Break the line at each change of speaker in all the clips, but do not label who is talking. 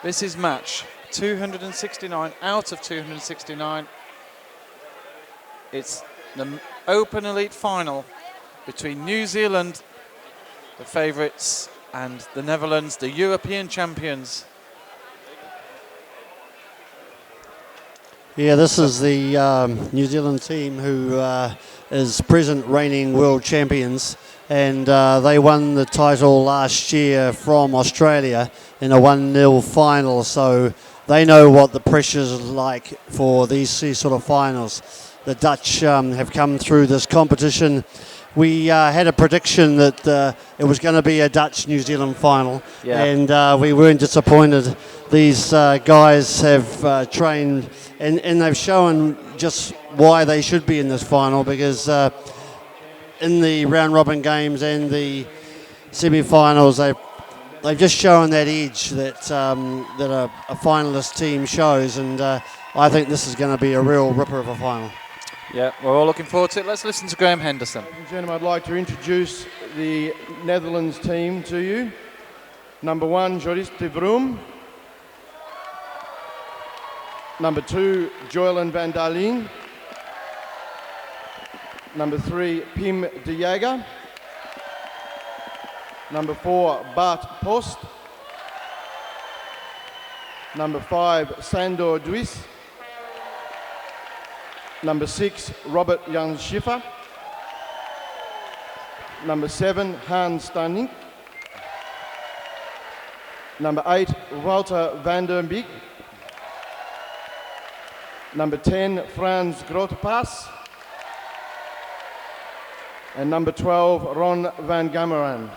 This is match 269 out of 269. It's the Open Elite Final between New Zealand, the favourites, and the Netherlands, the European champions.
Yeah, this is the New Zealand team who is present reigning world champions, and they won the title last year from Australia in a 1-0 final, so they know what the pressure's like for these sort of finals. The Dutch have come through this competition. We had a prediction that it was going to be a Dutch-New Zealand final, and we weren't disappointed. These guys have trained, and they've shown just why they should be in this final, because in the round-robin games and the semi-finals, they've just shown that edge that a finalist team shows, and I think this is going to be a real ripper of a final.
Yeah, we're all looking forward to it. Let's listen to Graham Henderson.
Ladies and gentlemen, I'd like to introduce the Netherlands team to you. Number 1, Joris de Vroom. Number 2, Joylen van der Leen. Number 3, Pim de Jager. Number 4, Bart Post. Number 5, Sandor Duis. Number 6, Robert Jan Schiffer. Number 7, Hans Stanink. Number 8, Wouter van der Beek. Number 10, Frans Grotepaas. And number 12, Ron van Gameren.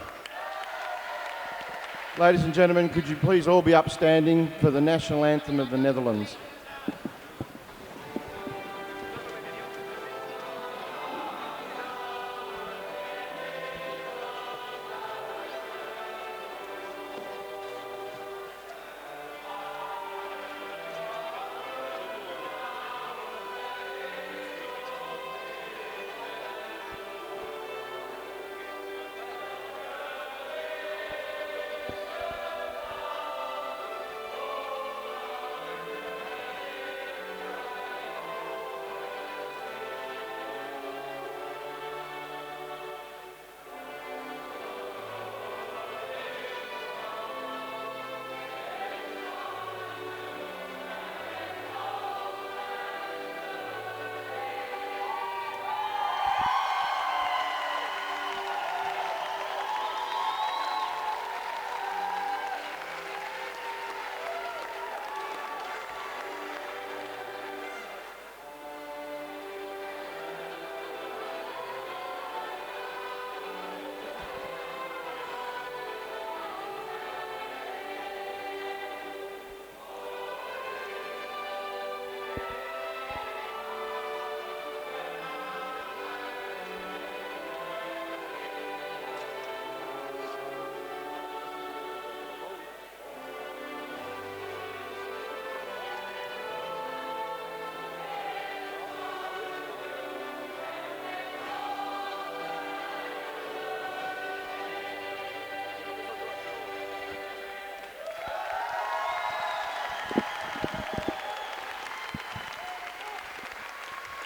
Ladies and gentlemen, could you please all be upstanding for the national anthem of the Netherlands?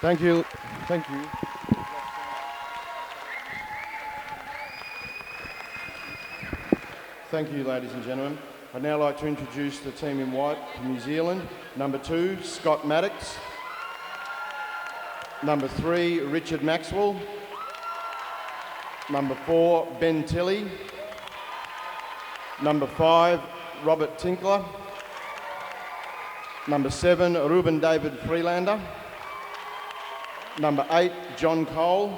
Thank you. Thank you. Thank you, ladies and gentlemen. I'd now like to introduce the team in white from New Zealand. Number 2, Scott Maddox. Number 3, Richard Maxwell. Number 4, Ben Tilley. Number 5, Robert Tinkler. Number 7, Ruben David Freelander. Number 8, John Cole.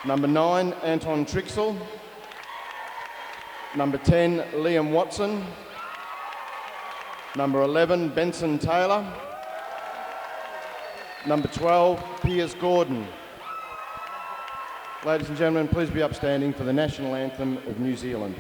Number 9, Anton Trixel. Number 10, Liam Watson. Number 11, Benson Taylor. Number 12, Piers Gordon. Ladies and gentlemen, please be upstanding for the national anthem of New Zealand.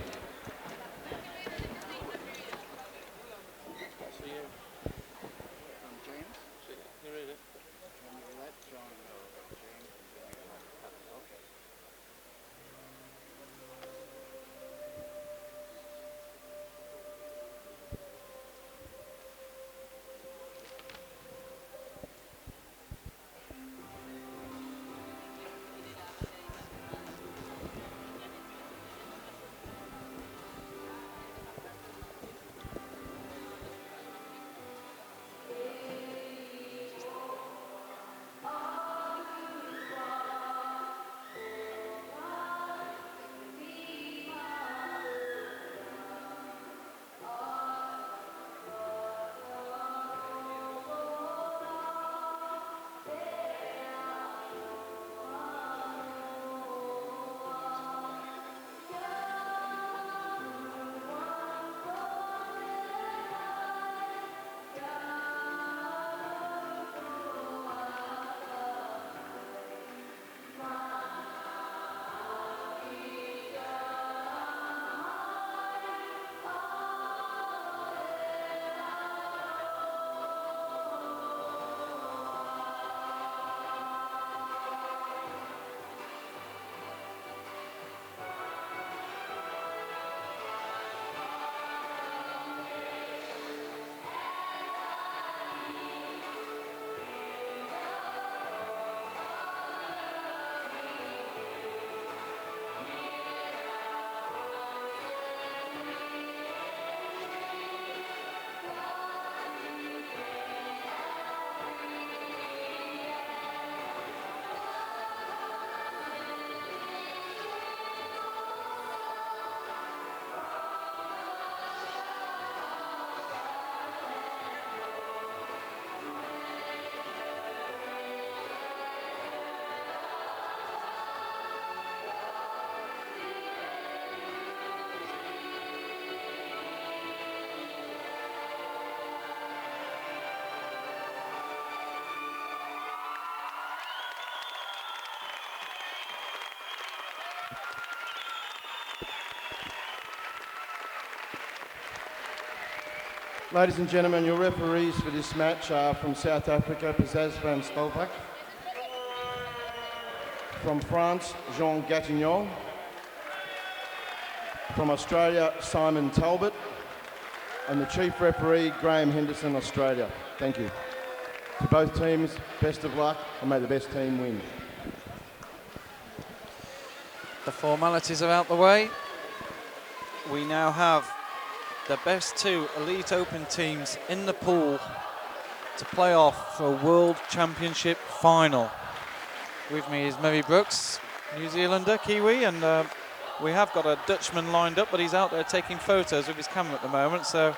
Ladies and gentlemen, your referees for this match are from South Africa, Pizzaz van Stolpak. From France, Jean Gatignon. From Australia, Simon Talbot. And the chief referee, Graham Henderson, Australia. Thank you. To both teams, best of luck, and may the best team win.
The formalities are out the way. We now have the best two Elite Open teams in the pool to play off for a World Championship final. With me is Murray Brooks, New Zealander, Kiwi, and we have got a Dutchman lined up, but he's out there taking photos with his camera at the moment, so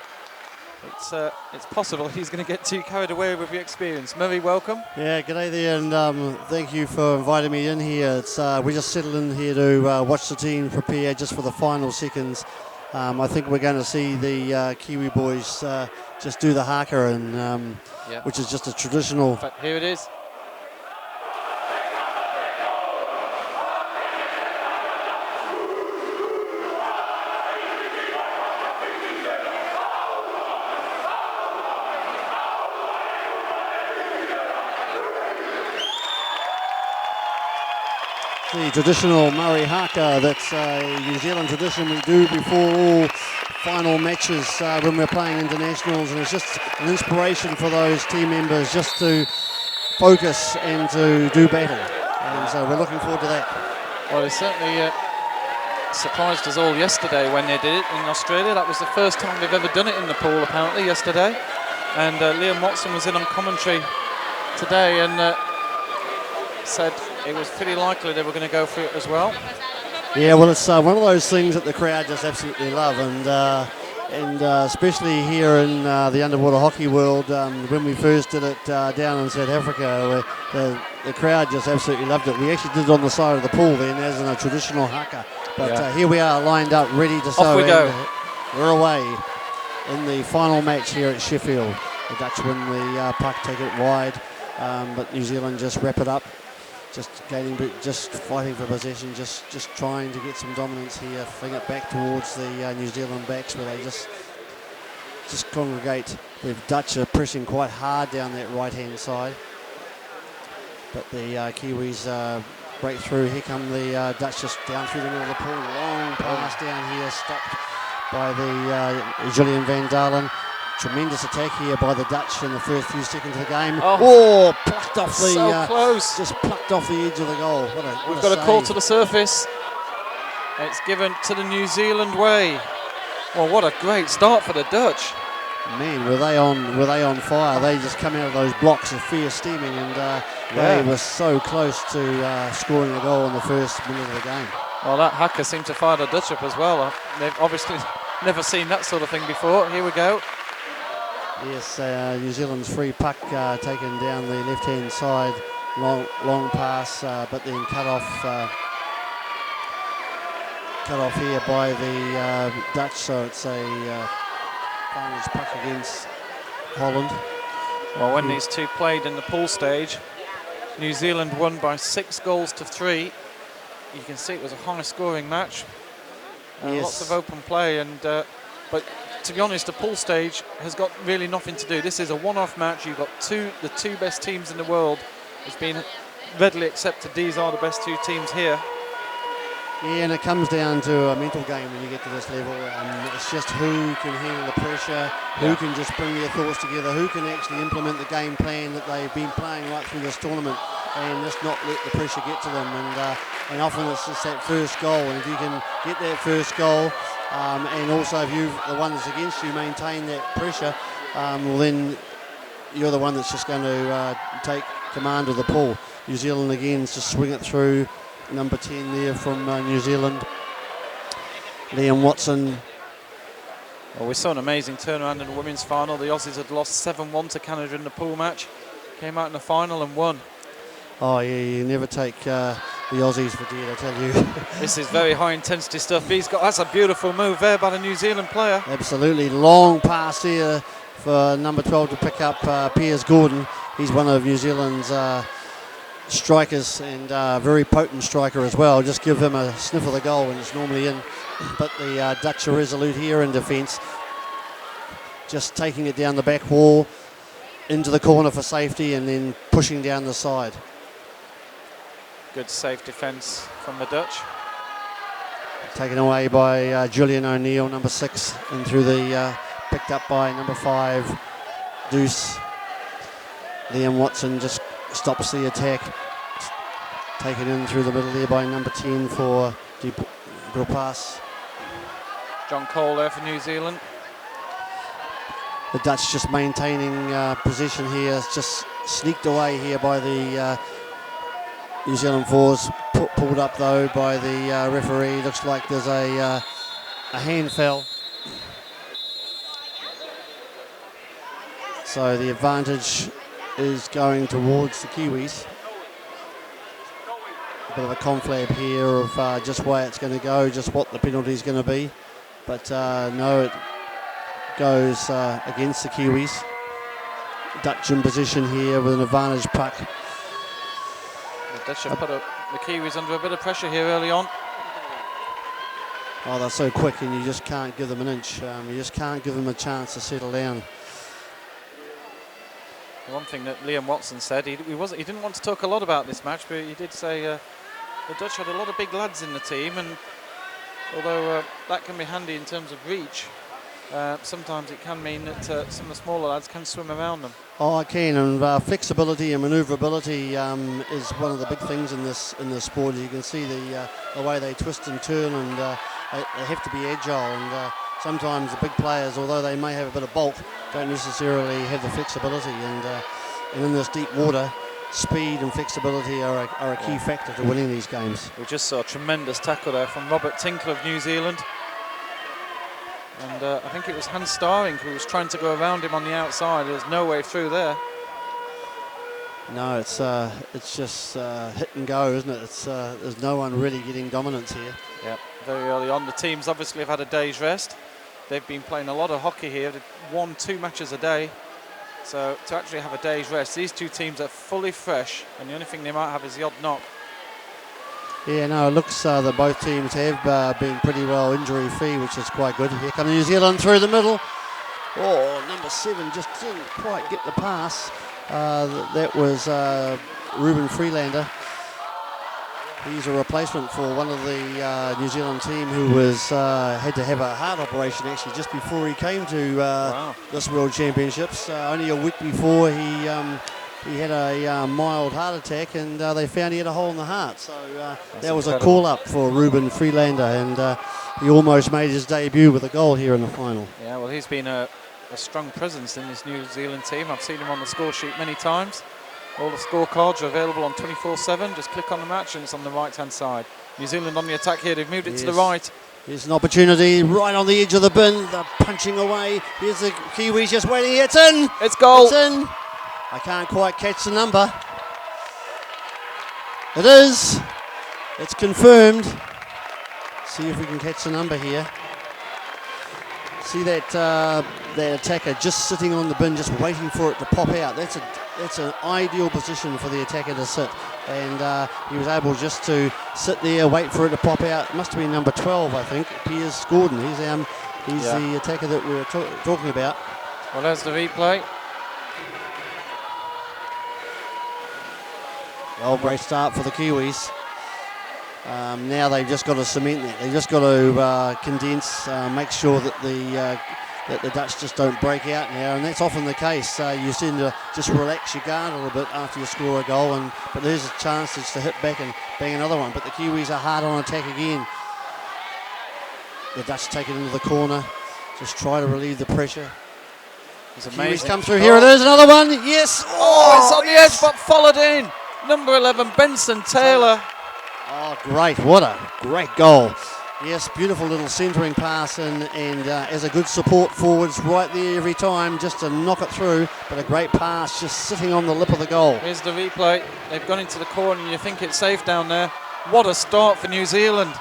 it's possible he's going to get too carried away with the experience. Murray, welcome.
Yeah, g'day there, and thank you for inviting me in here. We just settled in here to watch the team prepare just for the final seconds. I think we're going to see the Kiwi boys just do the haka, and which is just a traditional.
In fact, here it is.
The traditional Maori haka, that's a New Zealand tradition we do before all final matches when we're playing internationals, and it's just an inspiration for those team members just to focus and to do battle, and so we're looking forward to that.
Well, it certainly surprised us all yesterday when they did it in Australia. That was the first time they've ever done it in the pool, apparently, yesterday, and Liam Watson was in on commentary today and said it was pretty likely they were going to go for it as well.
Yeah, well, it's one of those things that the crowd just absolutely love, and especially here in the underwater hockey world, when we first did it down in South Africa, the crowd just absolutely loved it. We actually did it on the side of the pool then, as in a traditional haka, but here we are lined up, ready to
Off we go.
We're away in the final match here at Sheffield. The Dutch win the puck, take it wide, but New Zealand just wrap it up. Just fighting for possession, just trying to get some dominance here, fling it back towards the New Zealand backs where they just congregate. The Dutch are pressing quite hard down that right-hand side, but the Kiwis break through. Here come the Dutch just down through the middle of the pool. Long pass down here, stopped by the Julian Van Dalen. Tremendous attack here by the Dutch in the first few seconds of the game.
Oh,
plucked off the
so close.
Just plucked off the edge of the goal.
We've got a call to the surface. It's given to the New Zealand way. Well, what a great start for the Dutch.
Man, were they on fire? They just come out of those blocks of fierce steaming, and they were so close to scoring a goal in the first minute of the game.
Well, that haka seemed to fire the Dutch up as well. They've obviously never seen that sort of thing before. Here we go.
Yes, New Zealand's free puck taken down the left-hand side, long pass, but then cut off here by the Dutch. So it's a finals puck against Holland.
Well, when these two played in the pool stage, New Zealand won by 6-3. You can see it was a high-scoring match. Lots of open play, and but to be honest, the pool stage has got really nothing to do. This is a one-off match. You've got the two best teams in the world. It's been readily accepted these are the best two teams here.
Yeah, and it comes down to a mental game when you get to this level. It's just who can handle the pressure, who can just bring their thoughts together, who can actually implement the game plan that they've been playing right through this tournament, and just not let the pressure get to them. And often it's just that first goal, and if you can get that first goal, and also if the one that's against you maintain that pressure, well then you're the one that's just going to take command of the pool. New Zealand again just swing it through. Number 10 there from New Zealand, Liam Watson.
Well, we saw an amazing turnaround in the women's final. The Aussies had lost 7-1 to Canada in the pool match, came out in the final and won.
Oh yeah, you never take the Aussies for dead, I tell you.
This is very high intensity stuff. That's a beautiful move there by the New Zealand player.
Absolutely, long pass here for number 12 to pick up Piers Gordon. He's one of New Zealand's strikers, and very potent striker as well. Just give him a sniff of the goal and it's normally in. But the Dutch are resolute here in defence. just taking it down the back wall, into the corner for safety, and then pushing down the side.
Good safe defence from the Dutch.
Taken away by Julian O'Neill, number 6, and through the picked up by number 5, Deuce. Liam Watson just stops the attack. Taken in through the middle there by number 10 for Grupas.
John Cole there for New Zealand.
The Dutch just maintaining possession here. It's just sneaked away here by the New Zealand fours. Pulled up though by the referee. Looks like there's a hand foul. So the advantage is going towards the Kiwis. A bit of a conflab here of just where it's going to go, just what the penalty is going to be. But no, it goes against the Kiwis. Dutch in position here with an advantage puck.
The Dutch have put the Kiwis under a bit of pressure here early on.
Oh, they're so quick, and you just can't give them an inch. You just can't give them a chance to settle down.
The one thing that Liam Watson said, he didn't want to talk a lot about this match, but he did say the Dutch had a lot of big lads in the team, and although that can be handy in terms of reach, sometimes it can mean that some of the smaller lads can swim around them.
Oh, I can, and flexibility and manoeuvrability is one of the big things in this sport. You can see the way they twist and turn, and they have to be agile. And sometimes the big players, although they may have a bit of bulk, don't necessarily have the flexibility. And in this deep water, speed and flexibility are a key factor to winning these games.
We just saw a tremendous tackle there from Robert Tinkler of New Zealand. And I think it was Hans Starring who was trying to go around him on the outside. There's no way through there.
No, it's just hit and go, isn't it? There's no one really getting dominance here.
Yeah, very early on. The teams obviously have had a day's rest. They've been playing a lot of hockey here. They've won 2 matches a day. So to actually have a day's rest, these two teams are fully fresh, and the only thing they might have is the odd knock.
Yeah, no, it looks that both teams have been pretty well injury-free, which is quite good. Here comes New Zealand through the middle. Oh, number 7 just didn't quite get the pass. That was Ruben Freelander. He's a replacement for one of the New Zealand team who had to have a heart operation actually just before he came to this World Championships. Only a week before he had a mild heart attack, and they found he had a hole in the heart. So that was incredible. A call-up for Ruben Freelander, and he almost made his debut with a goal here in the final.
Yeah, well, he's been a strong presence in this New Zealand team. I've seen him on the score sheet many times. All the scorecards are available on 24/7. Just click on the match and it's on the right-hand side. New Zealand on the attack here. They've moved it to the right.
Here's an opportunity right on the edge of the bin. They're punching away. Here's the Kiwis just waiting. It's in.
It's goal.
It's in. I can't quite catch the number. It is. It's confirmed. See if we can catch the number here. See that attacker just sitting on the bin, just waiting for it to pop out. That's an ideal position for the attacker to sit, and he was able just to sit there, wait for it to pop out. It must have been number 12, I think, Piers Gordon. He's the attacker that we were talking about.
Well, there's the replay.
Well, great start for the Kiwis. Now they've just got to cement that. They've just got to condense, make sure that the Dutch just don't break out now, and that's often the case. You seem to just relax your guard a little bit after you score a goal, but there's a chance just to hit back and bang another one. But the Kiwis are hard on attack again. The Dutch take it into the corner, just try to relieve the pressure.
It's amazing.
Kiwis come through. Here it is, another one. Yes.
Oh, it's on the edge, but followed in. Number 11, Benson Taylor.
Oh, great. What a great goal. Yes, beautiful little centering pass, and as a good support forwards right there every time just to knock it through, but a great pass just sitting on the lip of the goal.
Here's the replay. They've gone into the corner and you think it's safe down there. What a start for New Zealand.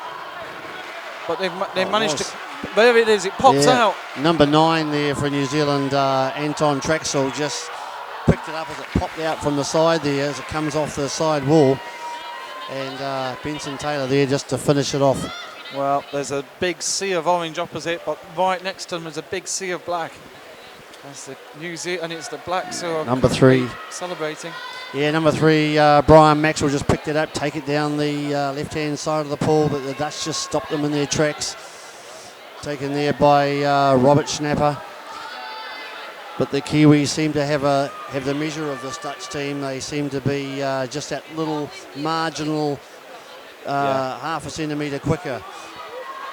But they've managed to... There it is, it pops out.
Number 9 there for New Zealand, Anton Traxel, just picked it up as it popped out from the side there as it comes off the side wall. And Benson Taylor there just to finish it off.
Well, there's a big sea of orange opposite, but right next to them is a big sea of black. That's the New Zealand, and it's the Blacks who are
Number 3.
celebrating.
Yeah, number 3, Brian Maxwell just picked it up, take it down the left-hand side of the pool, but the Dutch just stopped them in their tracks. Taken there by Robert Schnapper. But the Kiwis seem to have the measure of this Dutch team. They seem to be just that little marginal half a centimetre quicker.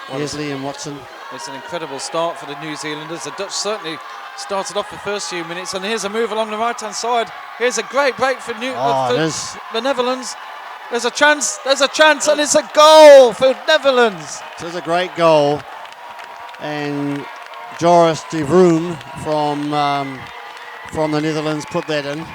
Here's Liam Watson.
It's an incredible start for the New Zealanders. The Dutch certainly started off the first few minutes, and here's a move along the right-hand side. Here's a great break for the Netherlands. There's a chance, and it's a goal for Netherlands.
This is a great goal. And Joris de Vroom from the Netherlands put that in.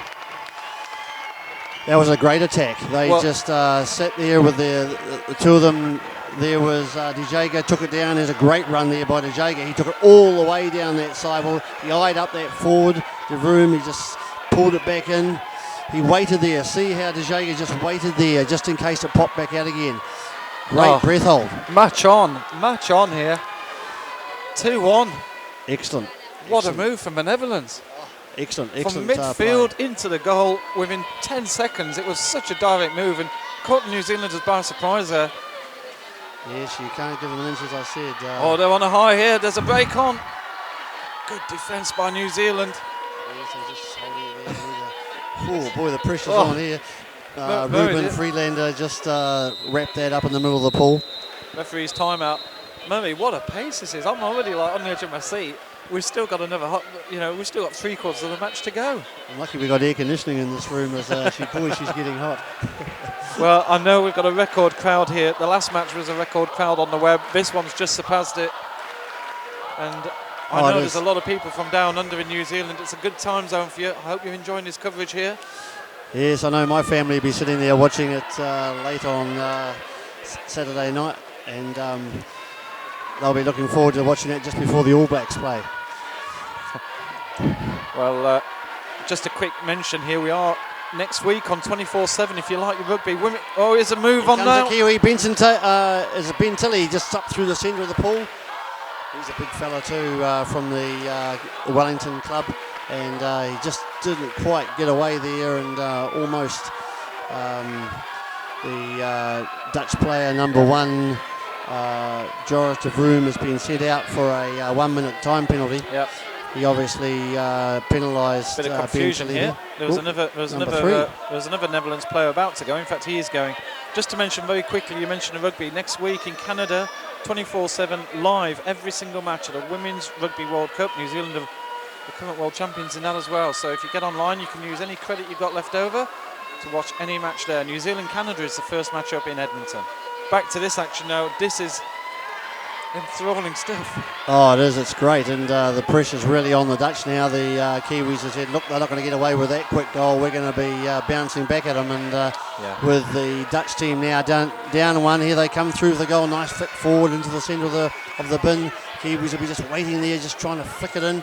That was a great attack. They just sat there with the two of them. There was De Jager took it down. There's a great run there by De Jager. He took it all the way down that sidewall. He eyed up that forward. De Vroom, he just pulled it back in. He waited there. See how De Jager just waited there just in case it popped back out again. Great breath hold.
Match on here. 2-1.
Excellent.
What a move from the Netherlands.
Excellent.
From midfield into the goal within 10 seconds. It was such a direct move and caught the New Zealanders by surprise there.
Yes, you can't give them an inch, as I said.
They're on a high here. There's a break on. Good defence by New Zealand.
Yes, they're just holding it there. Oh, boy, the pressure's on here. Ruben Freelander just wrapped that up in the middle of the pool.
Referee's timeout. Murray, what a pace this is. I'm already on the edge of my seat. We've still got we've still got 3/4 of the match to go.
I'm lucky we got air conditioning in this room as she's getting hot.
Well, I know we've got a record crowd here. The last match was a record crowd on the web. This one's just surpassed it. And I know there's a lot of people from down under in New Zealand. It's a good time zone for you. I hope you're enjoying this coverage here.
Yes, I know my family will be sitting there watching it late on Saturday night. And they'll be looking forward to watching it just before the All Blacks play.
Well, just a quick mention here. We are next week on 24/7 if you like your rugby. Women, here's a move on now.
Kiwi. Ben Tilley just up through the centre of the pool. He's a big fella too from the Wellington club. And he just didn't quite get away there and almost the Dutch player number 1, Joris de Vroom, has been sent out for a 1-minute time penalty.
Yep.
He obviously penalised.
Bit of confusion here. There was another Netherlands player about to go. In fact, he is going. Just to mention very quickly, you mentioned the rugby. Next week in Canada, 24/7 live, every single match of the Women's Rugby World Cup. New Zealand are the current world champions in that as well. So if you get online, you can use any credit you've got left over to watch any match there. New Zealand-Canada is the first match up in Edmonton. Back to this action now. This is enthralling stuff.
Oh, it is. It's great. And the pressure's really on the Dutch now. The Kiwis have said, look, they're not going to get away with that quick goal. We're going to be bouncing back at them. And with the Dutch team now down 1, here they come through the goal. Nice flick forward into the centre of the bin. Kiwis will be just waiting there, just trying to flick it in.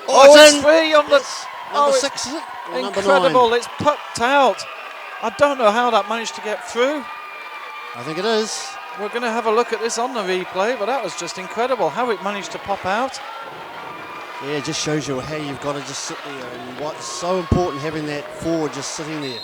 It's in. 3 on the...
Number 6, is it? Or
incredible. It's pucked out. I don't know how that managed to get through.
I think it is.
We're going to have a look at this on the replay, but that was just incredible how it managed to pop out.
Yeah, it just shows you how you've got to just sit there and what's so important having that forward just sitting there.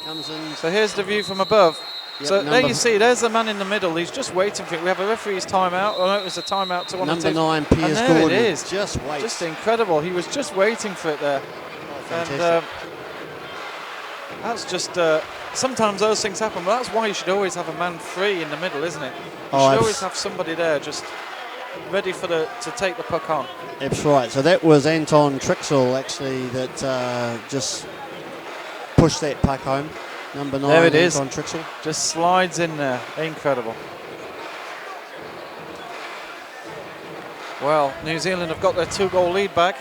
Comes in.
So here's the view from above.
Yep,
so there you see, there's the man in the middle. He's just waiting for it. We have a referee's timeout. Oh, no, it was a timeout to one of the
Number 9, Piers
and there
Gordon.
it is.
Just wait.
Just incredible. He was just waiting for it there.
Oh, fantastic.
And that's just... sometimes those things happen, but that's why you should always have a man free in the middle, isn't it? You should always have somebody there just ready to take the puck on.
That's right. So that was Anton Trixel actually that just pushed that puck home. Number 9,
there it is.
Anton Trixel.
Just slides in there. Incredible. Well, New Zealand have got their 2-goal lead back.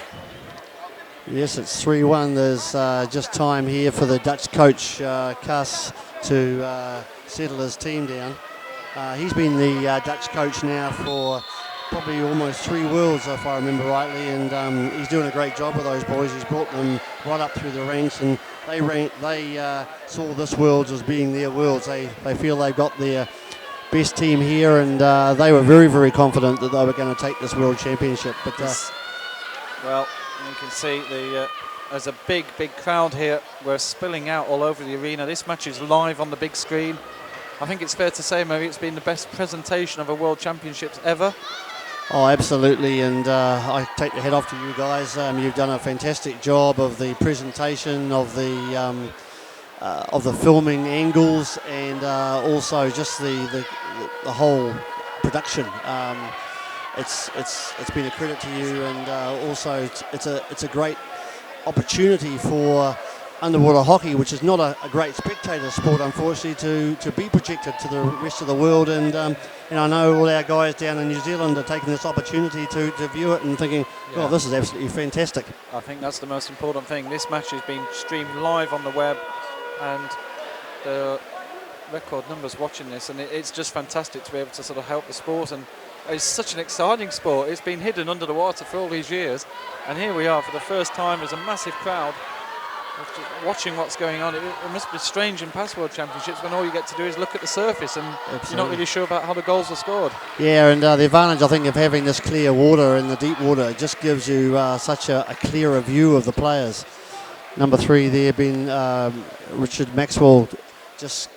Yes, it's 3-1. There's just time here for the Dutch coach, Kas, to settle his team down. He's been the Dutch coach now for probably almost 3 Worlds, if I remember rightly, and he's doing a great job with those boys. He's brought them right up through the ranks, and they saw this Worlds as being their Worlds. They feel they've got their best team here, and they were very, very confident that they were going to take this World Championship. But
well, And you can see there's a big crowd here. We're spilling out all over the arena. This match is live on the big screen. I think it's fair to say, Murray, it's been the best presentation of a World Championships ever.
Oh, absolutely, and I take the head off to you guys. You've done a fantastic job of the presentation, of the filming angles, and also just the whole production. It's been a credit to you, and also it's a great opportunity for underwater hockey, which is not a great spectator sport, unfortunately, to be projected to the rest of the world. And I know all our guys down in New Zealand are taking this opportunity to view it and thinking, oh, this is absolutely fantastic.
I think that's the most important thing. This match is being streamed live on the web, and the record numbers watching this, and it's just fantastic to be able to sort of help the sport. And it's such an exciting sport. It's been hidden under the water for all these years, and here we are for the first time. There's a massive crowd watching what's going on. It must be strange in past World Championships when all you get to do is look at the surface and you're not really sure about how the goals are scored. Yeah, and the advantage, I think, of having this clear water in the deep water, it just gives you such a clearer view of the players. Number 3 there being Richard Maxwell, just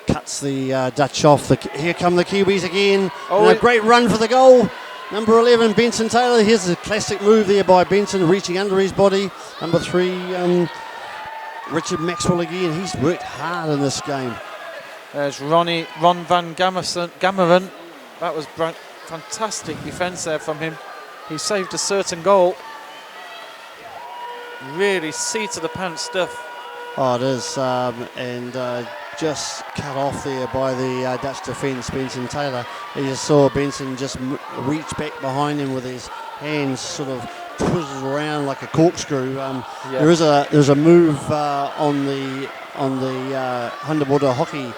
cuts the Dutch off. Here come the Kiwis again. Oh, a great run for the goal. Number 11, Benson Taylor. Here's a classic move there by Benson, reaching under his body. Number 3, Richard Maxwell again. He's worked hard in this game. There's Ron van Gammeren. That was fantastic defence there from him. He saved a certain goal. Really seat of the pants stuff.
Oh, it is. And just cut off there by the Dutch defence, Benson Taylor. You just saw Benson just reach back behind him with his hands sort of twisted around like a corkscrew. There's a move on the underwater hockey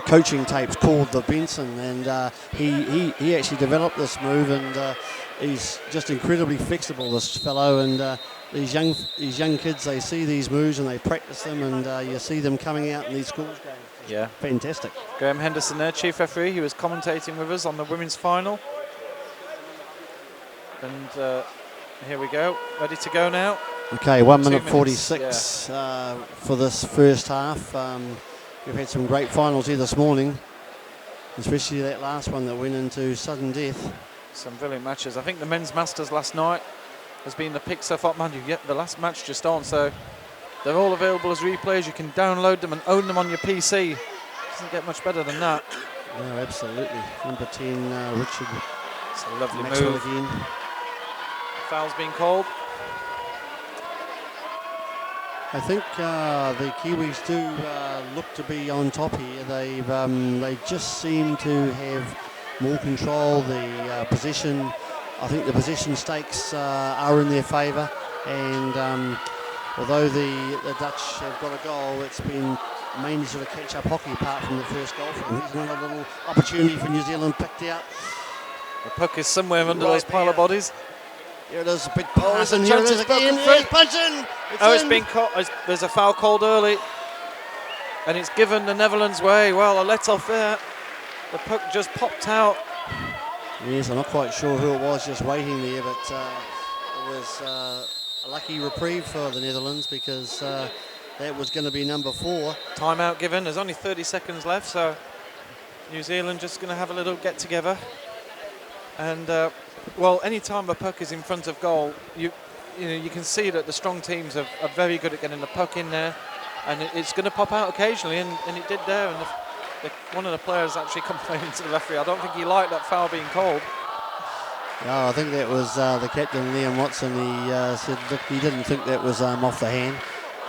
coaching tapes called the Benson, and he actually developed this move, and he's just incredibly flexible, this fellow. And these young kids, they see these moves and they practice them, and you see them coming out in these schools games.
Yeah,
fantastic.
Graham Henderson there, chief referee. He was commentating with us on the women's final. And here we go, ready to go now.
Okay, 1 minute 46 for this first half. We've had some great finals here this morning, especially that last one that went into sudden death.
Some brilliant matches. I think the men's masters last night has been the pick so far. Man, you get the last match just on, so they're all available as replays. You can download them and own them on your PC. Doesn't get much better than that.
No, absolutely. Number 10, Richard.
It's a lovely
Maxwell
move.
Again.
The foul's been called.
I think the Kiwis do look to be on top here. They just seem to have more control. The possession, I think the possession stakes are in their favour, and although the Dutch have got a goal, it's been mainly sort of catch-up hockey apart from the first goal. Here's another little opportunity for New Zealand picked out.
The puck is somewhere under those pile of bodies.
Here it is, a big pass, and here it is again. It's punching.
It's been caught. There's a foul called early, and it's given the Netherlands way. Well, a let-off there. The puck just popped out.
Yes, I'm not quite sure who it was just waiting there, but it was a lucky reprieve for the Netherlands, because that was going to be number 4.
Timeout given. There's only 30 seconds left, so New Zealand just going to have a little get-together. And well, any time a puck is in front of goal, you can see that the strong teams are very good at getting the puck in there, and it's going to pop out occasionally, and it did there. And one of the players actually complained to the referee. I don't think he liked that foul being called.
No, I think that was the captain, Liam Watson. He said, look, he didn't think that was off the hand,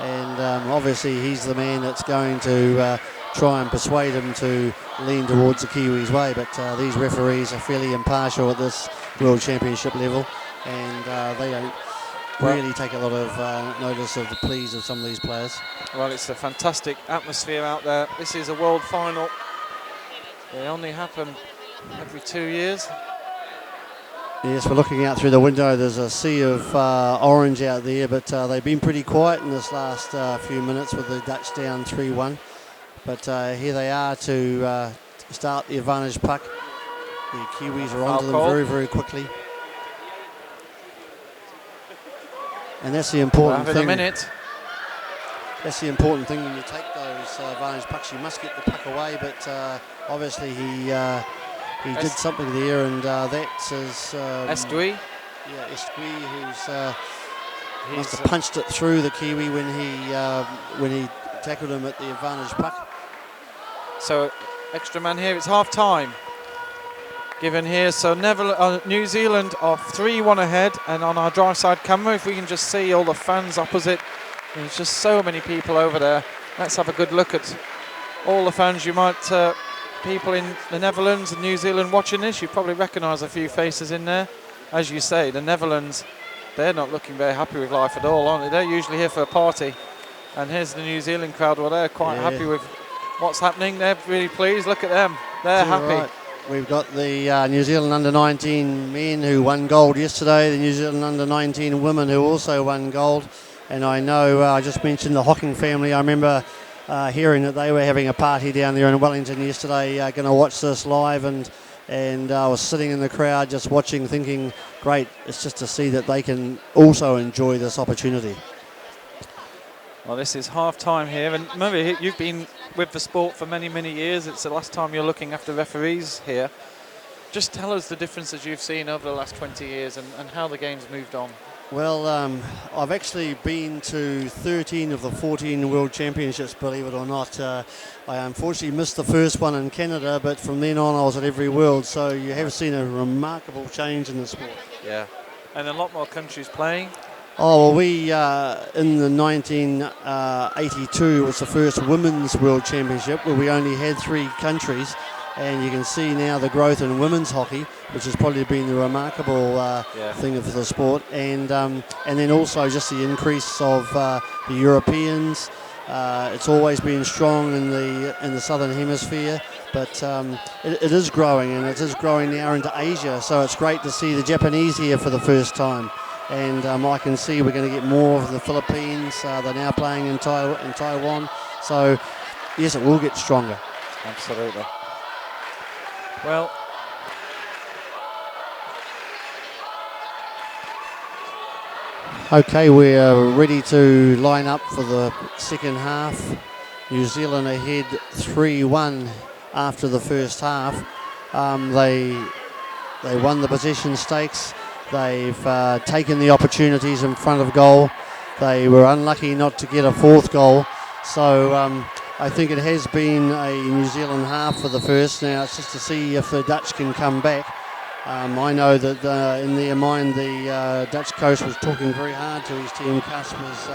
and obviously he's the man that's going to try and persuade him to lean towards the Kiwis' way. But these referees are fairly impartial at this World Championship level, and they don't really take a lot of notice of the pleas of some of these players.
Well, it's a fantastic atmosphere out there. This is a world final. They only happen every 2 years.
Yes, we're looking out through the window. There's a sea of orange out there, but they've been pretty quiet in this last few minutes with the Dutch down 3-1. But here they are to start the advantage puck. The Kiwis are onto them very, very quickly. And that's the important
We'll have
thing.
in a minute.
That's the important thing when you take those advantage pucks. You must get the puck away, but obviously he did something there, and that's
Estui.
Yeah, Estui, who's must have punched it through the Kiwi when he tackled him at the advantage puck.
So extra man here. It's half time. Given here, so New Zealand are 3-1 ahead, and on our drive side camera, if we can just see all the fans opposite, there's just so many people over there. Let's have a good look at all the fans. You might, people in the Netherlands and New Zealand watching this, you probably recognise a few faces in there. As you say, the Netherlands, they're not looking very happy with life at all, aren't they? They're usually here for a party, and here's the New Zealand crowd. Well, they're quite happy with what's happening. They're really pleased. Look at them. They're happy.
Right. We've got the New Zealand under-19 men who won gold yesterday, the New Zealand under-19 women who also won gold. And I know, I just mentioned the Hocking family. I remember hearing that they were having a party down there in Wellington yesterday, going to watch this live. And I was sitting in the crowd just watching, thinking, great, it's just to see that they can also enjoy this opportunity.
Well, this is half-time here, and remember, you've been with the sport for many, many years. It's the last time you're looking after referees here. Just tell us the differences you've seen over the last 20 years and how the game's moved on.
Well, I've actually been to 13 of the 14 World Championships, believe it or not. I unfortunately missed the first one in Canada, but from then on I was at every World, so you have seen a remarkable change in the sport.
Yeah, and a lot more countries playing.
Oh, well, we, in the 1982 was the first Women's World Championship where we only had 3 countries, and you can see now the growth in women's hockey, which has probably been the remarkable thing of the sport, and then also just the increase of the Europeans. It's always been strong in the southern hemisphere, but it is growing, and it is growing now into Asia, so it's great to see the Japanese here for the first time. And I can see we're going to get more of the Philippines. They're now playing in Taiwan. So, yes, it will get stronger.
Absolutely. Well,
okay, we're ready to line up for the second half. New Zealand ahead 3-1 after the first half. They won the possession stakes. They've taken the opportunities in front of goal. They were unlucky not to get a 4th goal. So I think it has been a New Zealand half for the first. Now it's just to see if the Dutch can come back. I know that in their mind the Dutch coach was talking very hard to his team. Cass was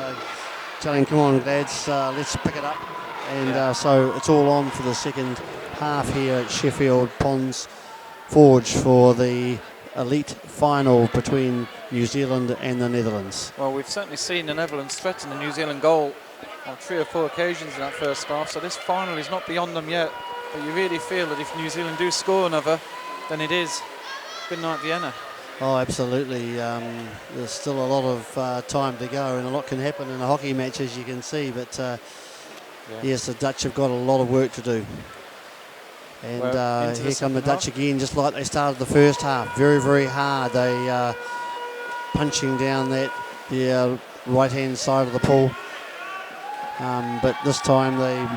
telling, come on lads, let's pick it up. And so it's all on for the second half here at Sheffield Ponds Forge for the elite final between New Zealand and the Netherlands.
Well, we've certainly seen the Netherlands threaten the New Zealand goal on 3 or 4 occasions in that first half, so this final is not beyond them yet, but you really feel that if New Zealand do score another, then it is good night Vienna.
Oh, absolutely. There's still a lot of time to go, and a lot can happen in a hockey match, as you can see, but yes, the Dutch have got a lot of work to do. And here come the Dutch again, just like they started the first half. Very, very hard. They punching down the right-hand side of the pool. But this time the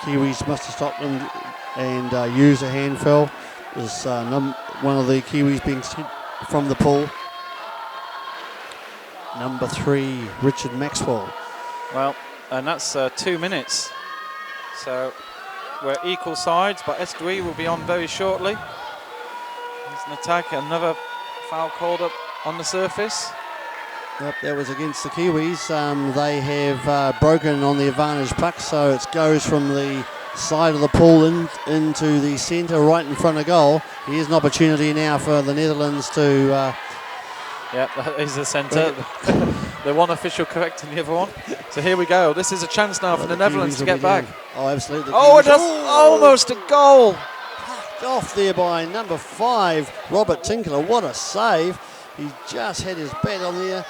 Kiwis must have stopped them and used a hand foul. There's one of the Kiwis being sent from the pool. Number 3, Richard Maxwell.
Well, and that's 2 minutes. So we're equal sides, but Estui will be on very shortly. There's an attack, another foul called up on the surface.
Yep, that was against the Kiwis. They have broken on the advantage puck, so it goes from the side of the pool into the centre right in front of goal. Here's an opportunity now for the Netherlands to...
yeah, that is the centre. The one official correcting the other one. So here we go. This is a chance now for the Netherlands to get back.
Oh, absolutely.
Oh, it is almost a goal.
Packed off there by number 5, Robert Tinkler. What a save. He just had his bat on there.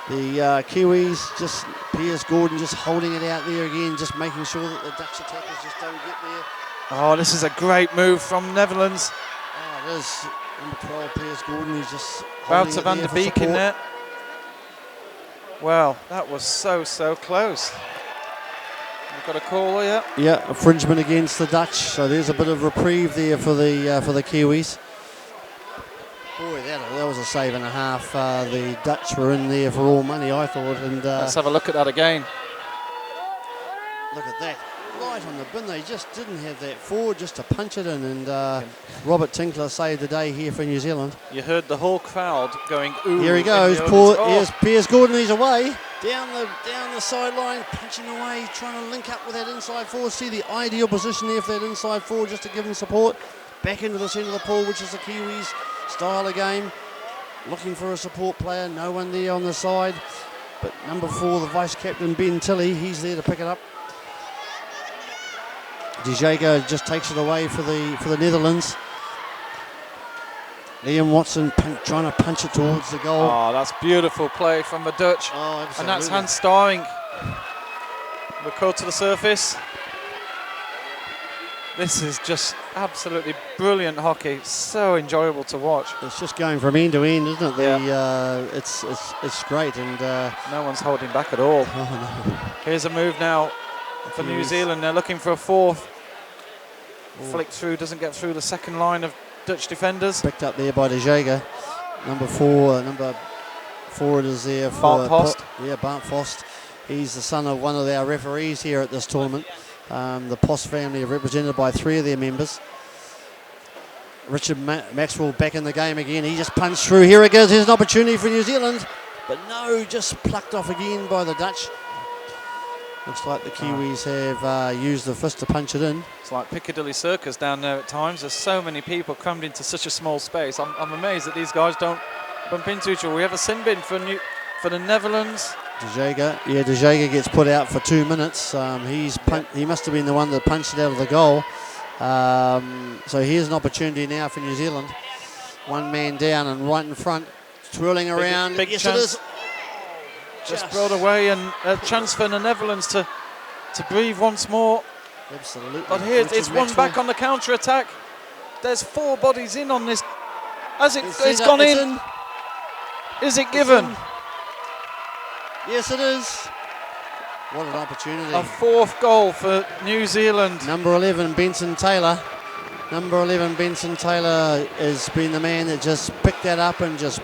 The Kiwis, just Piers Gordon just holding it out there again, just making sure that the Dutch attackers just don't get there.
Oh, this is a great move from Netherlands.
Oh, it is. Number 12, Piers Gordon, he's just
Bout to
holding
Van
it
der
there for
Beek in
support.
there. Well, that was so close. We've got a call here.
Yeah, infringement against the Dutch. So there's a bit of reprieve there for the Kiwis. Boy, that was a save and a half. The Dutch were in there for all money, I thought. And
Let's have a look at that again.
look at that. Right on the bin. They just didn't have that forward just to punch it in. And Robert Tinkler saved the day here for New Zealand.
You heard the whole crowd going, ooh.
Here he goes.
in the audience. Oh,
Here's Piers Gordon. He's away. Down the sideline, punching away, trying to link up with that inside forward. See the ideal position there for that inside forward just to give him support. Back into the centre of the pool, which is the Kiwis' style of game. Looking for a support player. No one there on the side. But number 4, the vice-captain, Ben Tilley, he's there to pick it up. De Jager just takes it away for the Netherlands. Liam Watson trying to punch it towards the goal.
Oh, that's beautiful play from the Dutch.
Oh, absolutely.
And that's Hans Starring. The code to the surface. This is just absolutely brilliant hockey. So enjoyable to watch.
It's just going from end to end, isn't it?
Yeah.
It's great. And
no one's holding back at all.
oh no.
Here's a move now for New Zealand. They're looking for a fourth. Flick through, doesn't get through the second line of Dutch defenders.
Picked up there by De Jager. Number forward is there for
Bart Post.
Bart Post. He's the son of one of our referees here at this tournament. The Post family are represented by 3 of their members. Richard Maxwell back in the game again. He just punched through. Here it goes. Here's an opportunity for New Zealand. But no, just plucked off again by the Dutch. Looks like the Kiwis have used the fist to punch it in.
It's like Piccadilly Circus down there at times. There's so many people crammed into such a small space. I'm amazed that these guys don't bump into each other. We have a sin bin for the Netherlands.
De Jager gets put out for 2 minutes. He must have been the one that punched it out of the goal. So here's an opportunity now for New Zealand. One man down and right in front, twirling around.
Big
yes,
chance.
it is.
Just brought away, and a chance for the Netherlands to breathe once more.
Absolutely.
But here
Richard
it's one
Maxwell.
back on the counter attack. There's 4 bodies in on this. It's
gone
gone in. Is it given?
Yes, it is. What an opportunity.
A 4th goal for New Zealand.
Number 11, Benson Taylor. Number 11, Benson Taylor has been the man that just picked that up and just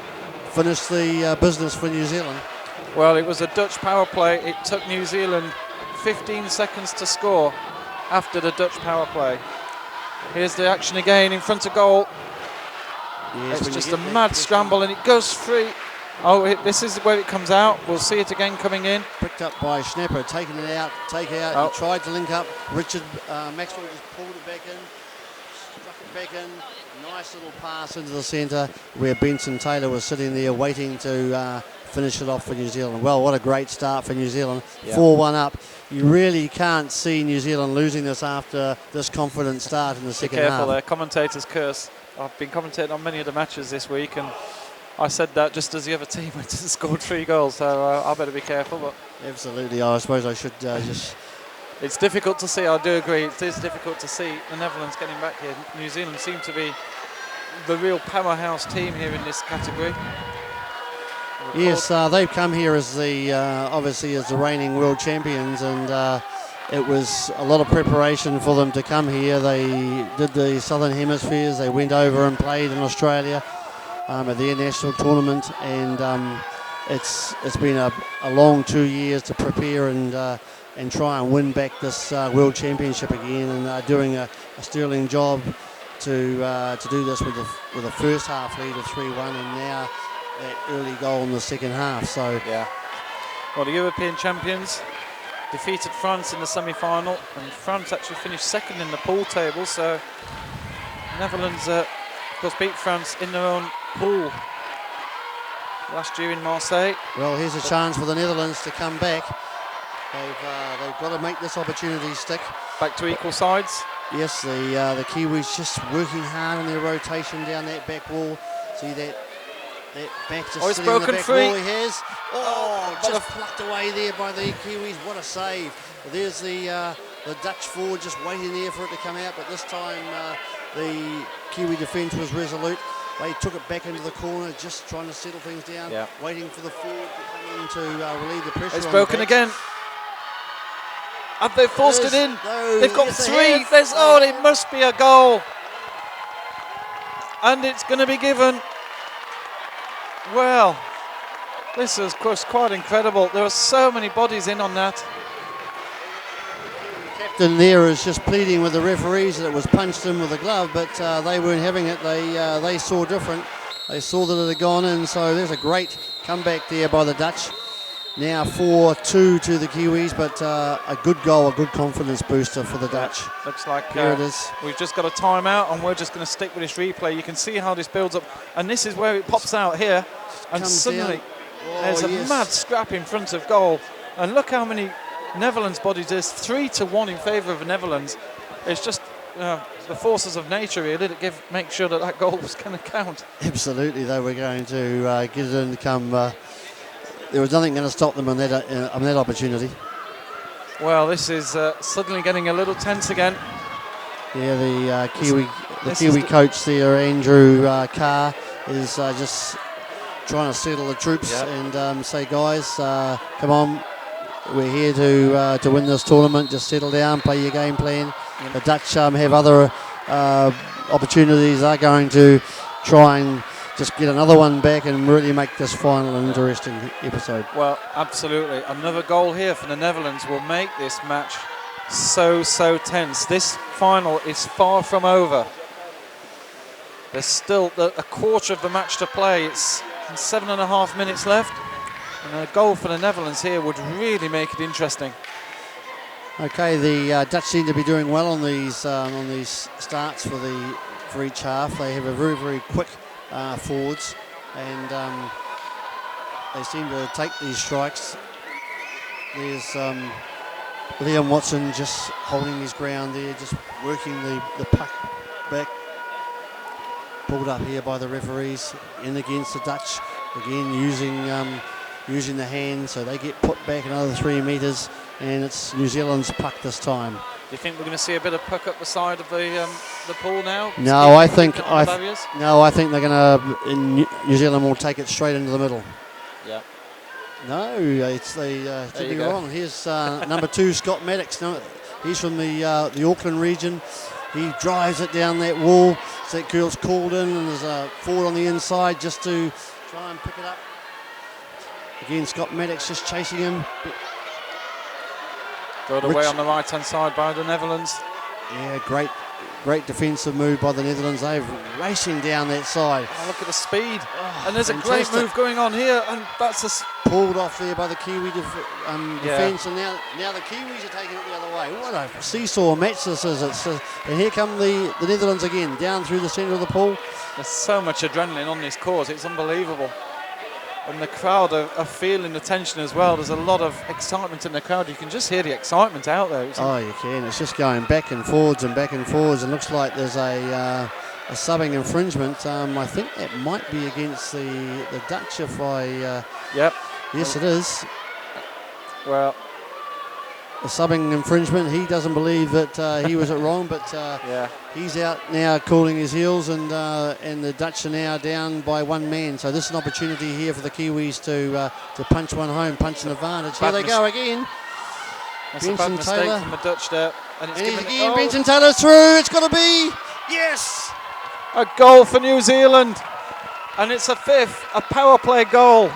finished the business for New Zealand.
Well, it was a Dutch power play. It took New Zealand 15 seconds to score after the Dutch power play. Here's the action again in front of goal.
Yes,
it's just a mad scramble and it goes free. Oh, this is where it comes out. We'll see it again coming in.
Picked up by Schnapper, taking it out,
Oh.
He tried to link up. Richard Maxwell just pulled it back in, struck it back in. Nice little pass into the centre where Benson Taylor was sitting there waiting to finish it off for New Zealand. Well, what a great start for New Zealand.
Yeah.
4-1 up. You really can't see New Zealand losing this after this confident start in the second half.
Careful there, commentator's curse. I've been commentating on many of the matches this week, and I said that just as the other team went and scored 3 goals, so I better be careful. But
Absolutely. I suppose I should just...
It's difficult to see, I do agree, it is difficult to see the Netherlands getting back here. New Zealand seem to be the real powerhouse team here in this category.
Yes, they've come here as obviously as the reigning world champions, and it was a lot of preparation for them to come here. They did the Southern Hemispheres, they went over and played in Australia at the international tournament, and it's been a long 2 years to prepare and try and win back this world championship again, and they're doing a sterling job to do this with a first half lead of 3-1, and now that early goal in the second half. So
yeah. Well, the European champions defeated France in the semi-final, and France actually finished second in the pool table. So Netherlands, of course, beat France in their own pool last year in Marseille.
Well, here's a chance for the Netherlands to come back. They've got to make this opportunity stick.
Back to equal sides.
Yes, the Kiwis just working hard on their rotation down that back wall. See that back just
it's
sitting on the
broken
back
free.
wall he has. Oh,
but
just plucked away there by the Kiwis. What a save. There's the Dutch forward just waiting there for it to come out, but this time the Kiwi defence was resolute. They took it back into the corner, just trying to settle things down, waiting for the forward to come in to relieve the pressure.
It's broken again. Have they forced it in? They've got three. It must be a goal. And it's going to be given. Well, this is quite incredible. There are so many bodies in on that.
The captain there is just pleading with the referees that it was punched in with a glove, but they weren't having it. They saw different. They saw that it had gone in, so there's a great comeback there by the Dutch. Now 4-2 to the Kiwis, but a good goal, a good confidence booster for the Dutch.
Looks like
here it is.
We've just got a timeout, and we're just going to stick with this replay. You can see how this builds up, and this is where it pops out here, and suddenly there's a mad scrap in front of goal. And look how many Netherlands bodies there's 3-1 in favour of the Netherlands. It's just the forces of nature here. Did it make sure that goal was going to count?
Absolutely, they were going to get it in to come. There was nothing going to stop them on that opportunity.
Well, this is suddenly getting a little tense again.
Yeah, the Kiwi coach there, Andrew Carr, is just trying to settle the troops and say, guys, come on, we're here to win this tournament. Just settle down, play your game plan. The Dutch have other opportunities. They're going to try and just get another one back and really make this final an interesting episode.
Well, absolutely. Another goal here for the Netherlands will make this match so tense. This final is far from over. There's still a quarter of the match to play. It's 7.5 minutes left. And a goal for the Netherlands here would really make it interesting.
Okay, the Dutch seem to be doing well on these starts for each half. They have a very quick forwards, and they seem to take these strikes. There's Liam Watson just holding his ground there, just working the puck back. Pulled up here by the referees, in against the Dutch, again using the hand, so they get put back another 3 metres, and it's New Zealand's puck this time.
Do you think we're going to see a bit of puck up the side of the pool now?
No, I think they're going to. New Zealand will take it straight into the middle.
Yeah.
No, they should be wrong. Here's number 2, Scott Maddox. No, he's from the Auckland region. He drives it down that wall. So that girl's called in, and there's a forward on the inside just to try and pick it up. Again, Scott Maddox just chasing him.
Got away on the right-hand side by the Netherlands.
Yeah, great defensive move by the Netherlands. They're racing down that side.
Oh, look at the speed. And there's fantastic. A great move going on here, and that's
pulled off there by the Kiwi defence, and now the Kiwis are taking it the other way. What a seesaw match this is. And here come the Netherlands again, down through the centre of the pool.
There's so much adrenaline on this course, it's unbelievable. And the crowd are feeling the tension as well. There's a lot of excitement in the crowd. You can just hear the excitement out there.
Oh, you can. It's just going back and forwards, and it looks like there's a subbing infringement. I think that might be against the Dutch if I...
Yep.
Yes, it is.
Well...
A subbing infringement. He doesn't believe that he was it wrong, but he's out now cooling his heels, and the Dutch are now down by one man. So this is an opportunity here for the Kiwis to punch one home, punch an advantage. Here they go again.
That's a bad mistake from the Dutch there. And it's
again, Benson Taylor's through. It's got to be. Yes!
A goal for New Zealand. And it's a fifth, a power play goal.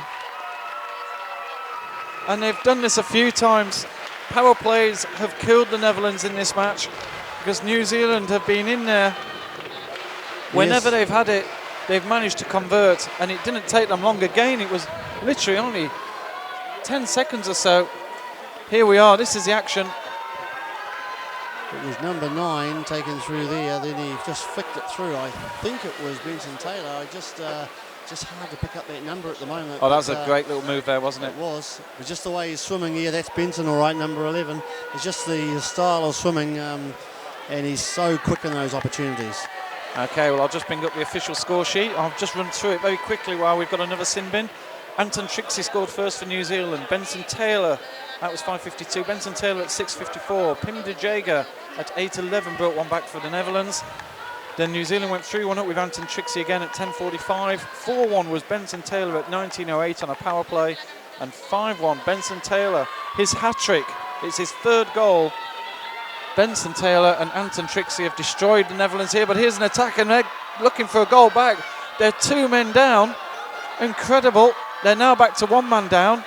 And they've done this a few times. Power plays have killed the Netherlands in this match because New Zealand have been in there. Whenever they've had it, they've managed to convert, and it didn't take them long. Again, it was literally only 10 seconds or so. Here we are, this is the action.
It was number 9 taken through there, then he just flicked it through. I think it was Benson Taylor. I just hard to pick up that number at the moment.
Oh, that was a great little move there, wasn't it?
It was. It was just the way he's swimming here. That's Benson, all right, number 11. It's just the style of swimming, and he's so quick in those opportunities.
Okay, well, I'll just bring up the official score sheet. I'll just run through it very quickly while we've got another sin bin. Anton Trixie scored first for New Zealand. Benson Taylor, that was 5.52. Benson Taylor at 6.54. Pim de Jager at 8.11 brought one back for the Netherlands. Then New Zealand went 3-1 up with Anton Trixie again at 10:45. 4-1 was Benson Taylor at 19:08 on a power play. And 5-1, Benson Taylor, his hat-trick. It's his third goal. Benson Taylor and Anton Trixie have destroyed the Netherlands here, but here's an attack and they're looking for a goal back. They're 2 men down. Incredible. They're now back to 1 man down,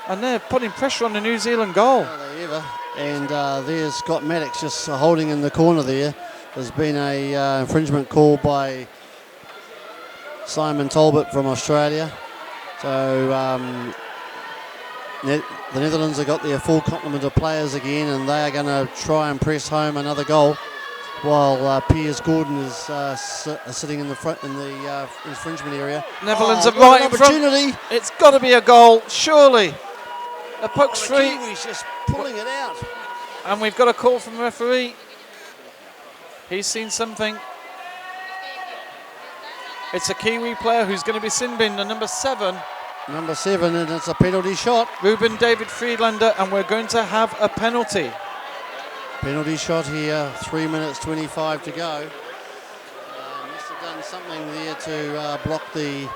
and they're putting pressure on the New Zealand goal.
And there's Scott Maddox just holding in the corner there. There's been a infringement call by Simon Talbot from Australia. So the Netherlands have got their full complement of players again, and they are going to try and press home another goal, while Piers Gordon is sitting in the front in the infringement area.
Netherlands are right in front. It's got to be a goal, surely. The puck's free.
Kiwi's just pulling it out.
And we've got a call from the referee. He's seen something. It's a Kiwi player who's going to be sin-binned, the number 7.
Number 7, and it's a penalty shot.
Ruben David Friedlander, and we're going to have a penalty.
Penalty shot here, 3 minutes 25 to go. Must have done something there to block the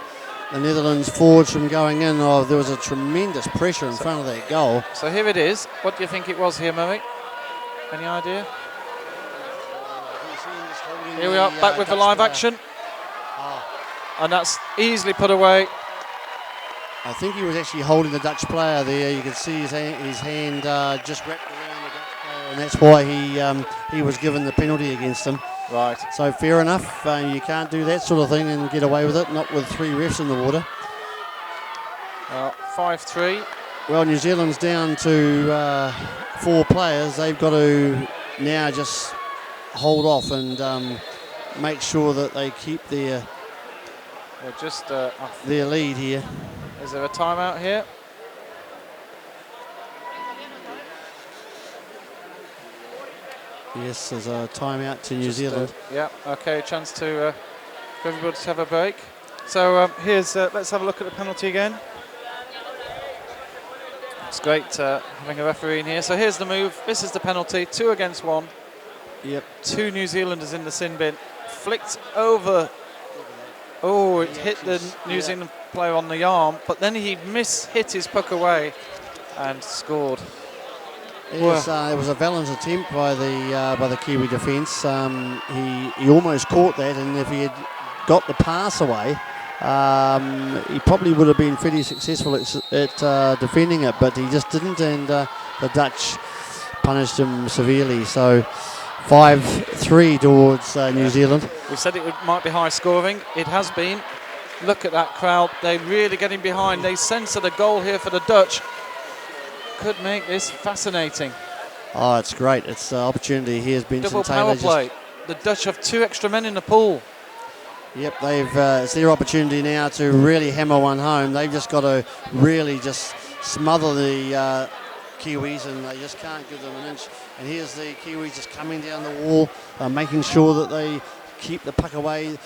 Netherlands forwards from going in. Oh, there was a tremendous pressure in front of that goal.
So here it is. What do you think it was here, Murray? Any idea? Here we are, back with the live action. And that's easily put away.
I think he was actually holding the Dutch player there. You can see his hand just wrapped around the Dutch player, and that's why he was given the penalty against him.
Right.
So fair enough. You can't do that sort of thing and get away with it, not with 3 refs in the water.
5-3.
Well, New Zealand's down to 4 players. They've got to now just hold off and make sure that they keep their lead here.
Is there a timeout here?
Yes, there's a timeout to New Zealand.
Yeah, okay, a chance to for everybody to have a break. So here's, let's have a look at the penalty again. It's great having a referee in here. So here's the move. This is the penalty, 2 against 1.
Yep.
2 New Zealanders in the sin bin. Flicked over. Oh, it hit the New Zealand player on the arm, but then he hit his puck away and scored.
Yes, it was a valiant attempt by the Kiwi defence. He almost caught that, and if he had got the pass away, he probably would have been fairly successful at defending it, but he just didn't, and the Dutch punished him severely. So 5-3 towards New Zealand.
We said it might be high scoring. It has been. Look at that crowd. They're really getting behind. They sense that a goal here for the Dutch could make this fascinating.
Oh, it's great. It's an opportunity. Here's Benson
Double
Taylor.
power play. The Dutch have 2 extra men in the pool.
Yep, it's their opportunity now to really hammer one home. They've just got to really just smother the Kiwis, and they just can't give them an inch. And here's the Kiwis just coming down the wall, making sure that they keep the puck away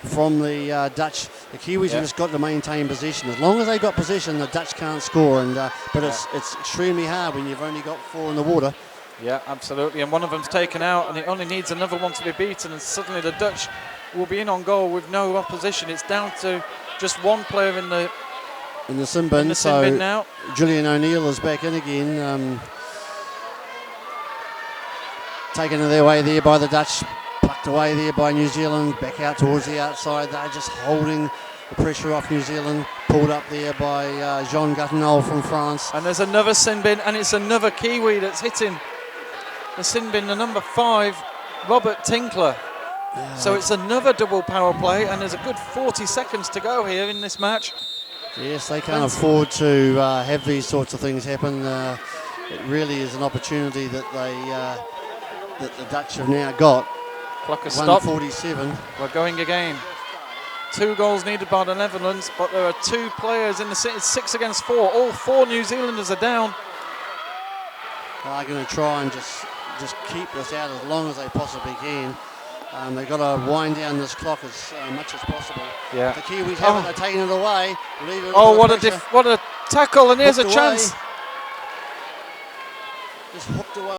from the Dutch. The Kiwis have just got to maintain possession. As long as they've got possession, the Dutch can't score. And but it's extremely hard when you've only got 4 in the water.
Yeah, absolutely. And one of them's taken out, and it only needs another one to be beaten, and suddenly the Dutch will be in on goal with no opposition. It's down to just 1 player in the
sin bin.
So now
Julian O'Neill is back in again. Taken their way there by the Dutch, plucked away there by New Zealand, back out towards the outside. They're just holding the pressure off New Zealand, pulled up there by Jean Gattinol from France.
And there's another sin bin, and it's another Kiwi that's hitting the sin bin, the number 5, Robert Tinkler. So it's another double power play, and there's a good 40 seconds to go here in this match.
Yes, they can't afford to have these sorts of things happen. It really is an opportunity that that the Dutch have now got.
Clock has stopped.
1:47.
We're going again. 2 goals needed by the Netherlands, but there are 2 players in the city. It's 6 against 4. All 4 New Zealanders are down.
They're going to try and just keep this out as long as they possibly can. They've got to wind down this clock as much as possible.
Yeah.
The Kiwis haven't. They're taking it away.
What a tackle, and here's a chance.
Just hooked away.